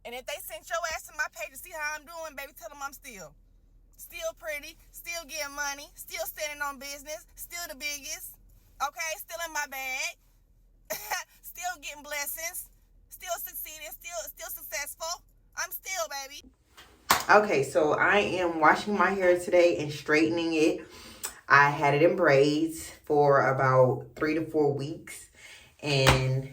And if they sent your ass to my page to see how I'm doing, baby, tell them I'm still pretty, still getting money, still standing on business, still the biggest, okay, still in my bag, still getting blessings, still succeeding, still successful. I'm still, baby. Okay, so I am washing my hair today and straightening it. I had it in braids for about 3 to 4 weeks. And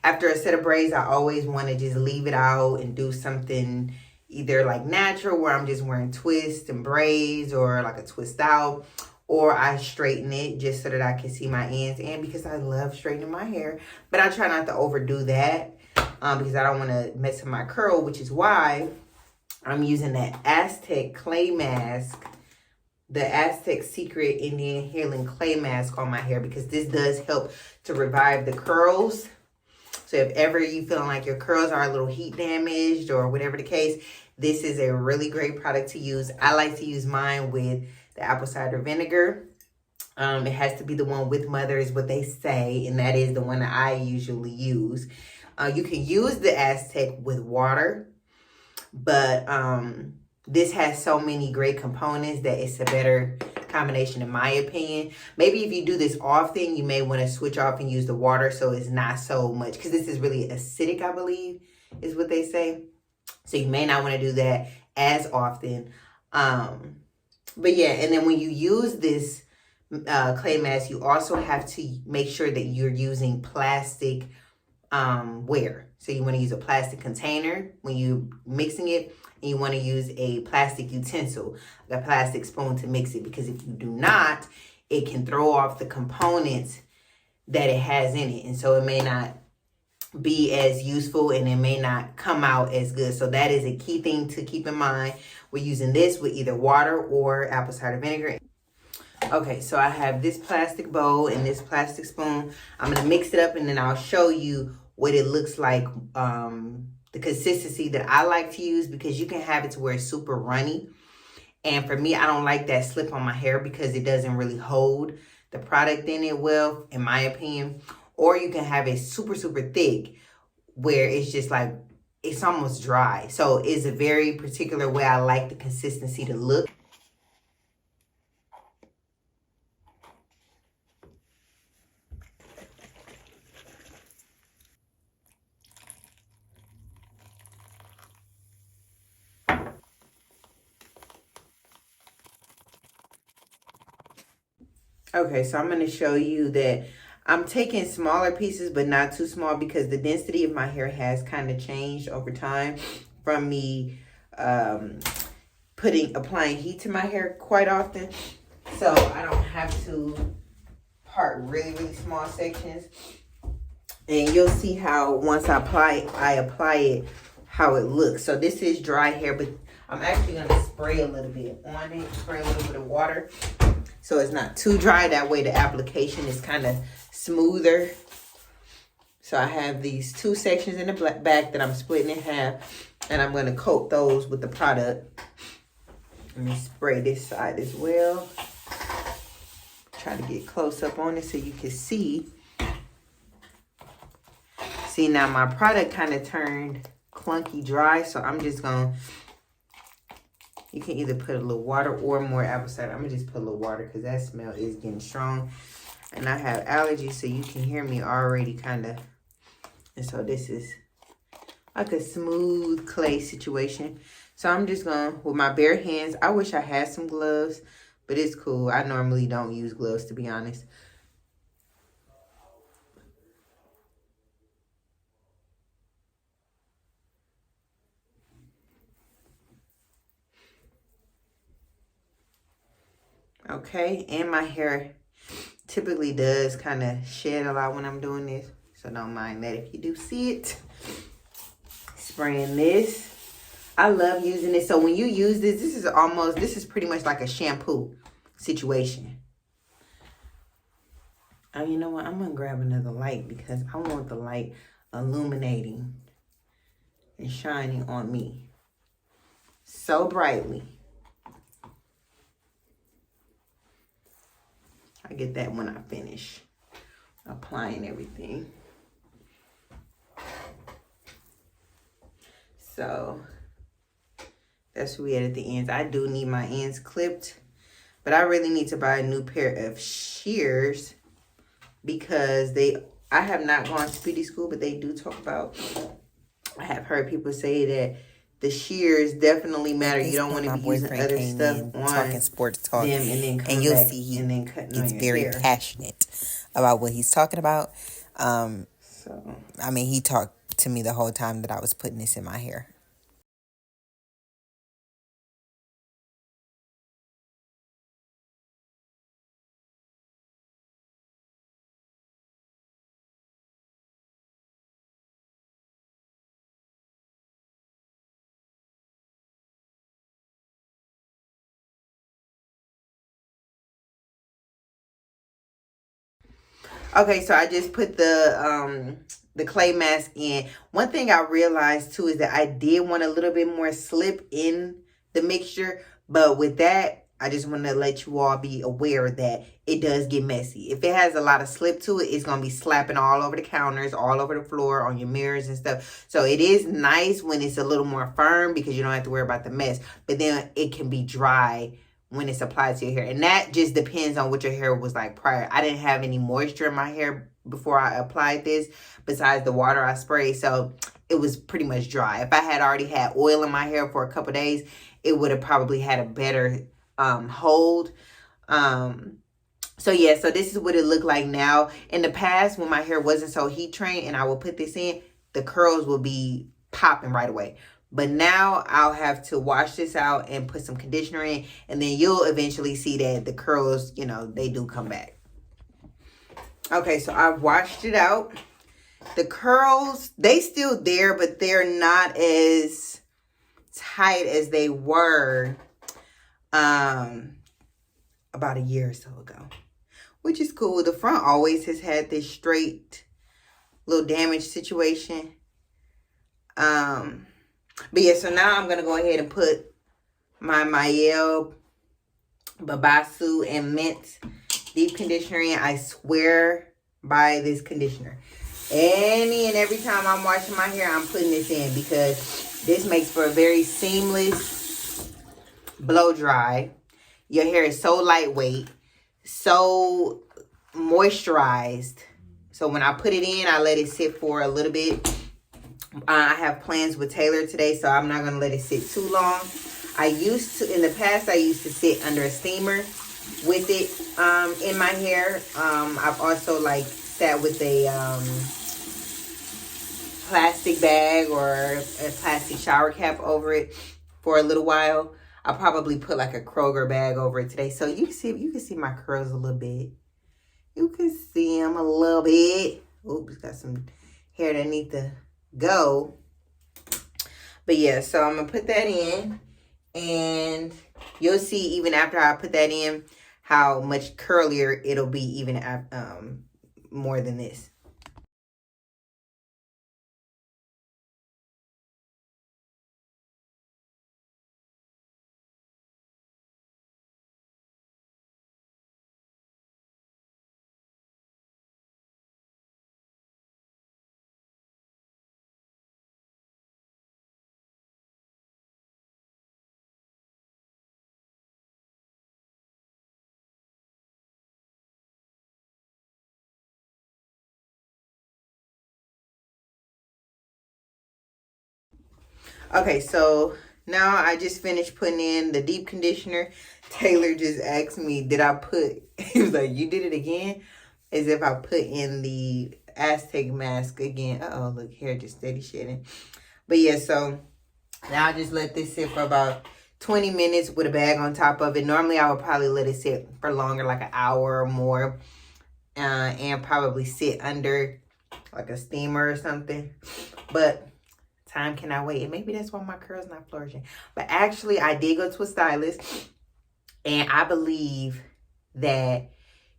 after a set of braids, I always want to just leave it out and do something either like natural where I'm just wearing twists and braids, or like a twist out, or I straighten it just so that I can see my ends, and because I love straightening my hair. But I try not to overdo that because I don't want to mess up my curl, which is why I'm using that AZTEC clay mask, the AZTEC Secret Indian Healing Clay Mask on my hair, because this does help to revive the curls. So if ever you feeling like your curls are a little heat damaged or whatever the case, this is a really great product to use. I like to use mine with the apple cider vinegar. It has to be the one with mother is what they say, and that is the one that I usually use. You can use the AZTEC with water, but this has so many great components that it's a better combination in my opinion. Maybe if you do this often, you may want to switch off and use the water so it's not so much, because this is really acidic, I believe is what they say. So you may not want to do that as often. But yeah, and then when you use this clay mask, you also have to make sure that you're using plastic ware. So you want to use a plastic container when you're mixing it, and you want to use a plastic utensil, like a plastic spoon, to mix it, because if you do not, it can throw off the components that it has in it, and so it may not be as useful and it may not come out as good. So that is a key thing to keep in mind. We're using this with either water or apple cider vinegar. Okay, so I have this plastic bowl and this plastic spoon. I'm going to mix it up, and then I'll show you what it looks like, the consistency that I like to use, because you can have it to where it's super runny. And for me, I don't like that slip on my hair because it doesn't really hold the product in it well, in my opinion. Or you can have it super, super thick where it's just like, it's almost dry. So it's a very particular way I like the consistency to look. Okay, so I'm going to show you that I'm taking smaller pieces, but not too small, because the density of my hair has kind of changed over time from me applying heat to my hair quite often. So I don't have to part really, really small sections. And you'll see how once I apply it, how it looks. So this is dry hair, but I'm actually going to spray a little bit on it, spray a little bit of water, so it's not too dry. That way the application is kind of smoother. So I have these 2 sections in the back that I'm splitting in half, and I'm going to coat those with the product. Let me spray this side as well. Try to get close up on it so you can see. See, now my product kind of turned clunky dry, so I'm just going to, you can either put a little water or more apple cider. I'm going to just put a little water because that smell is getting strong. And I have allergies, so you can hear me already kind of. And so this is like a smooth clay situation. So I'm just going to, with my bare hands, I wish I had some gloves, but it's cool. I normally don't use gloves, to be honest. Okay, and my hair typically does kind of shed a lot when I'm doing this, so don't mind that if you do see it. Spraying this. I love using this. So when you use this, this is pretty much like a shampoo situation. Oh, you know what? I'm going to grab another light because I want the light illuminating and shining on me so brightly. I get that when I finish applying everything. So that's where we at the ends. I do need my ends clipped, but I really need to buy a new pair of shears because I have not gone to beauty school, but they do talk about, I have heard people say that the shears definitely matter. You don't want to be using other stuff on talking sports talk, them and then and you'll see he gets very passionate about what he's talking about. So I mean, he talked to me the whole time that I was putting this in my hair. okay, so I just put the clay mask in. One thing I realized too is that I did want a little bit more slip in the mixture, but with that, I just want to let you all be aware that it does get messy. If it has a lot of slip to it, it's going to be slapping all over the counters, all over the floor, on your mirrors and stuff. So it is nice when it's a little more firm because you don't have to worry about the mess. But then it can be dry when it's applied to your hair. And that just depends on what your hair was like prior. I didn't have any moisture in my hair before I applied this besides the water I sprayed. So it was pretty much dry. If I had already had oil in my hair for a couple days, it would have probably had a better hold. So yeah, so this is what it looked like now. In the past, when my hair wasn't so heat trained and I would put this in, the curls would be popping right away. But now I'll have to wash this out and put some conditioner in, and then you'll eventually see that the curls, you know, they do come back. Okay, so I've washed it out. The curls, they still there, but they're not as tight as they were about a year or so ago, which is cool. The front always has had this straight little damage situation. But yeah, so now I'm going to go ahead and put my mielle, babbasu, and mint deep conditioner in. I swear by this conditioner. Any and every time I'm washing my hair, I'm putting this in because this makes for a very seamless blow dry. Your hair is so lightweight, so moisturized. So when I put it in, I let it sit for a little bit. I have plans with Taylor today, so I'm not going to let it sit too long. In the past, I used to sit under a steamer with it in my hair. I've also sat with a plastic bag or a plastic shower cap over it for a little while. I'll probably put a Kroger bag over it today. So you can see my curls a little bit. You can see them a little bit. Oops, got some hair that need to go. But yeah, so I'm gonna put that in, and you'll see even after I put that in how much curlier it'll be even more than this. Okay, so now I just finished putting in the deep conditioner. Taylor just asked me, he was like, you did it again? As if I put in the AZTEC mask again. Uh-oh, look, hair just steady shedding. But yeah, so now I just let this sit for about 20 minutes with a bag on top of it. Normally, I would probably let it sit for longer, like an hour or more. And probably sit under a steamer or something. But time cannot wait. And maybe that's why my curls not flourishing. But actually, I did go to a stylist. And I believe that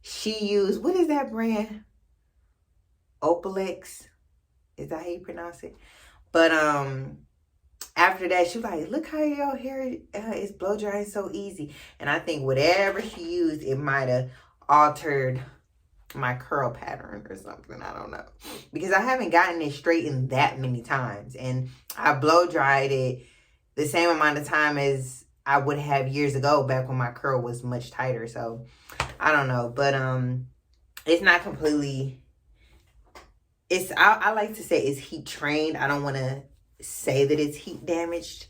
she used, what is that brand? Opalex. Is that how you pronounce it? But after that, she was like, look how your hair is blow drying so easy. And I think whatever she used, it might have altered my curl pattern or something. I don't know. Because I haven't gotten it straightened that many times. And I blow dried it the same amount of time as I would have years ago, back when my curl was much tighter. So I don't know. But it's not completely, I like to say it's heat trained. I don't want to say that it's heat damaged,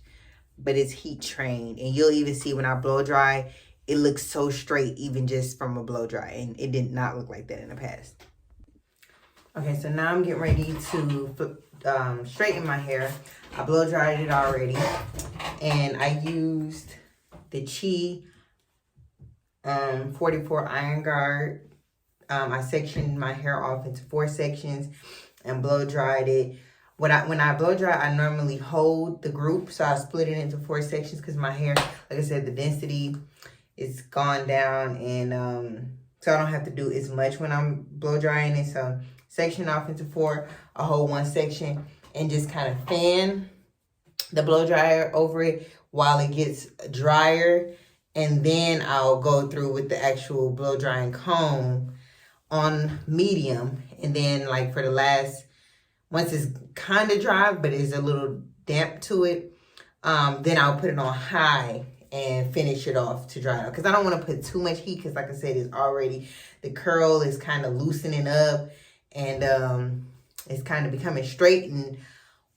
but it's heat trained. And you'll even see when I blow dry, it looks so straight even just from a blow dry, and it did not look like that in the past. Okay, so now I'm getting ready to straighten my hair. I blow dried it already, and I used the Chi 44 iron guard. I sectioned my hair off into 4 sections and blow dried it. When I blow dry, I normally hold the group, so I split it into 4 sections because my hair, like I said, the density is gone down, and so I don't have to do as much when I'm blow drying it. So section off into 4, I hold 1 section and just kind of fan the blow dryer over it while it gets drier, and then I'll go through with the actual blow drying comb on medium, and then like for the last, once it's kind of dry but it's a little damp to it, then I'll put it on high and finish it off to dry out, because I don't want to put too much heat, because like I said, it's already, the curl is kind of loosening up, and it's kind of becoming straight, and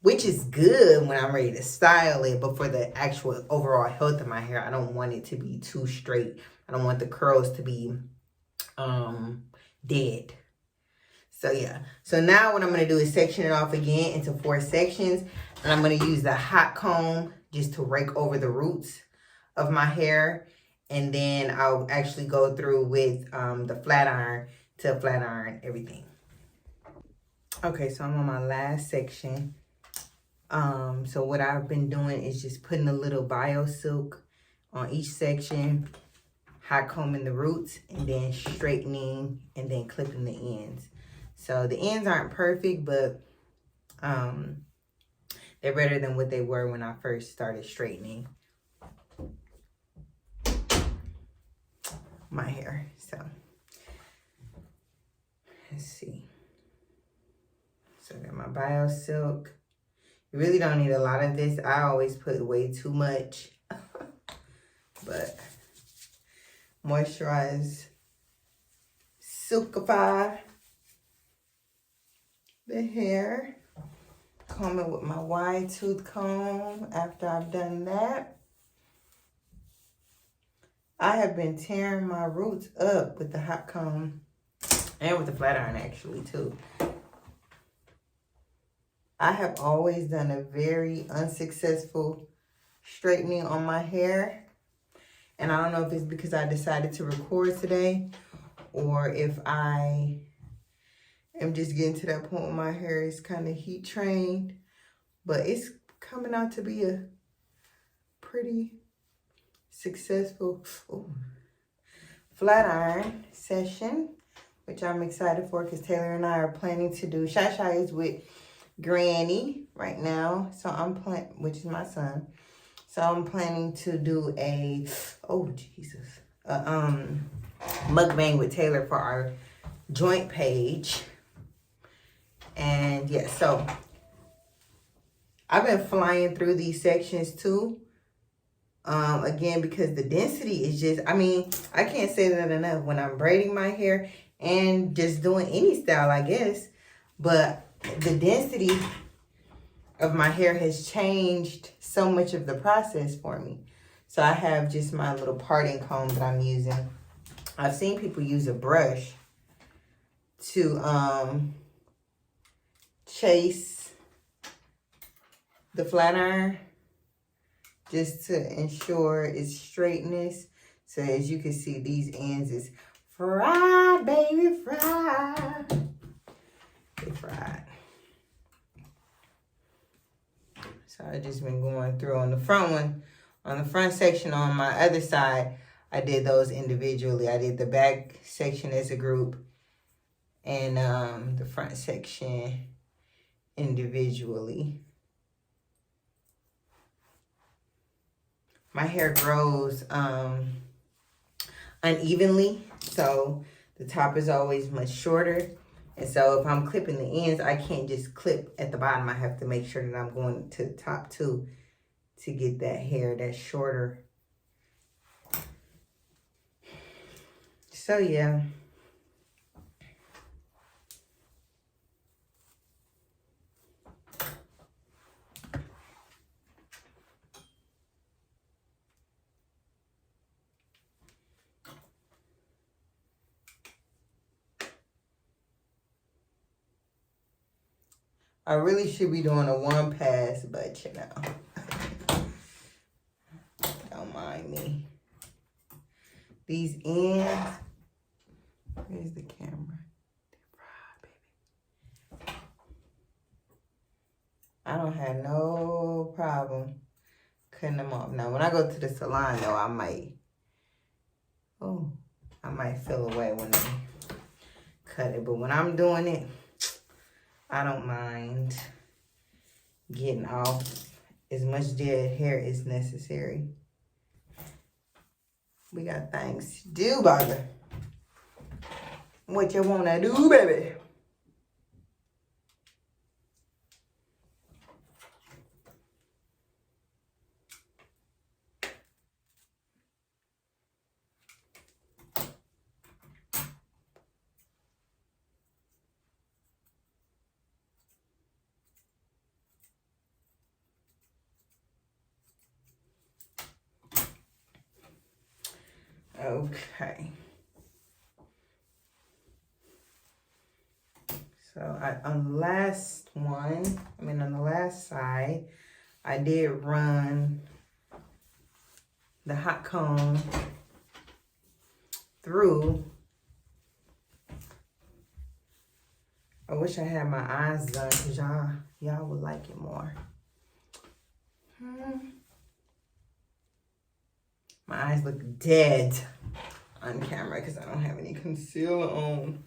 which is good when I'm ready to style it. But for the actual overall health of my hair, I don't want it to be too straight. I don't want the curls to be dead. So yeah, so now what I'm going to do is section it off again into 4 sections, and I'm going to use the hot comb just to rake over the roots of my hair, and then I'll actually go through with the flat iron to flat iron everything. Okay, so I'm on my last section. So what I've been doing is just putting a little bio silk on each section, hot combing the roots, and then straightening and then clipping the ends. So the ends aren't perfect, but they're better than what they were when I first started straightening my hair. So let's see. So I got my bio silk. You really don't need a lot of this. I always put way too much. But moisturize, silkify the hair. Comb it with my wide tooth comb after I've done that. I have been tearing my roots up with the hot comb and with the flat iron actually too. I have always done a very unsuccessful straightening on my hair. And I don't know if it's because I decided to record today, or if I am just getting to that point where my hair is kind of heat trained. But it's coming out to be a pretty successful flat iron session, which I'm excited for, because Taylor and I are planning to do, Shy is with Granny right now, so I'm planning, which is my son, so I'm planning to do a mukbang with Taylor for our joint page. And yeah, so I've been flying through these sections too, again, because the density is just, I mean, I can't say that enough when I'm braiding my hair and just doing any style, I guess, but the density of my hair has changed so much of the process for me. So I have just my little parting comb that I'm using. I've seen people use a brush to chase the flat iron just to ensure its straightness. So as you can see, these ends is fried, baby, fried. They fried. So I just been going through on the front one, on the front section on my other side. I did those individually. I did the back section as a group, and the front section individually. My hair grows unevenly, so The top is always much shorter. And so if I'm clipping the ends, I can't just clip at the bottom. I have to make sure that I'm going to the top too to get that hair that's shorter. So yeah. I really should be doing a one pass, but you know, don't mind me. These ends, where's the camera? Baby. I don't have no problem cutting them off. Now, when I go to the salon, though, I might feel away when they cut it. But when I'm doing it, I don't mind getting off as much dead hair as necessary. We got things to do, baby. What you wanna do, baby? Okay. So on the last one, on the last side, I did run the hot comb through. I wish I had my eyes done because y'all would like it more. My eyes look dead on camera because I don't have any concealer on.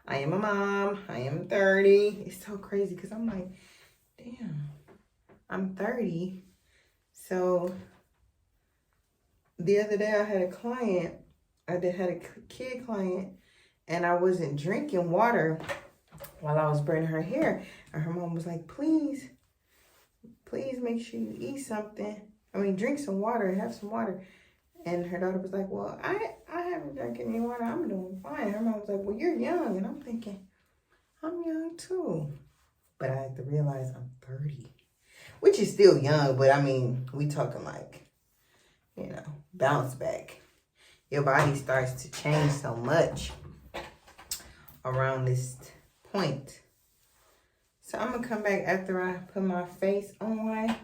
I am a mom. I am 30. It's so crazy because I'm like, damn, I'm 30. So the other day I had a client. I had a kid client, and I wasn't drinking water while I was braiding her hair. And her mom was like, please make sure you eat something. Drink some water, have some water. And her daughter was like, well, I haven't drank any water. I'm doing fine. Her mom was like, well, you're young. And I'm thinking, I'm young too. But I have to realize I'm 30, which is still young. But we talking like, bounce back. Your body starts to change so much around this point. So I'm going to come back after I put my face on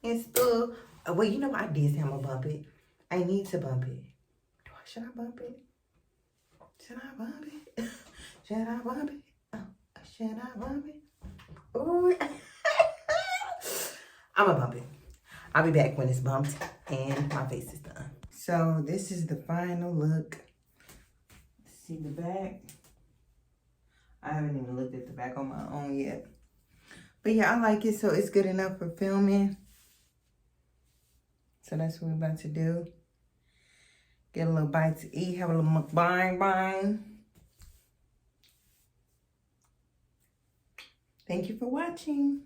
and stuff. Well, you know what? I did say I'm going to bump it. I need to bump it. Should I bump it? Should I bump it? Should I bump it? Oh, should I bump it? Ooh. I'm going to bump it. I'll be back when it's bumped and my face is done. So this is the final look. See the back? I haven't even looked at the back on my own yet. But yeah, I like it, so it's good enough for filming. So that's what we're about to do. Get a little bite to eat, have a little mukbang. Thank you for watching.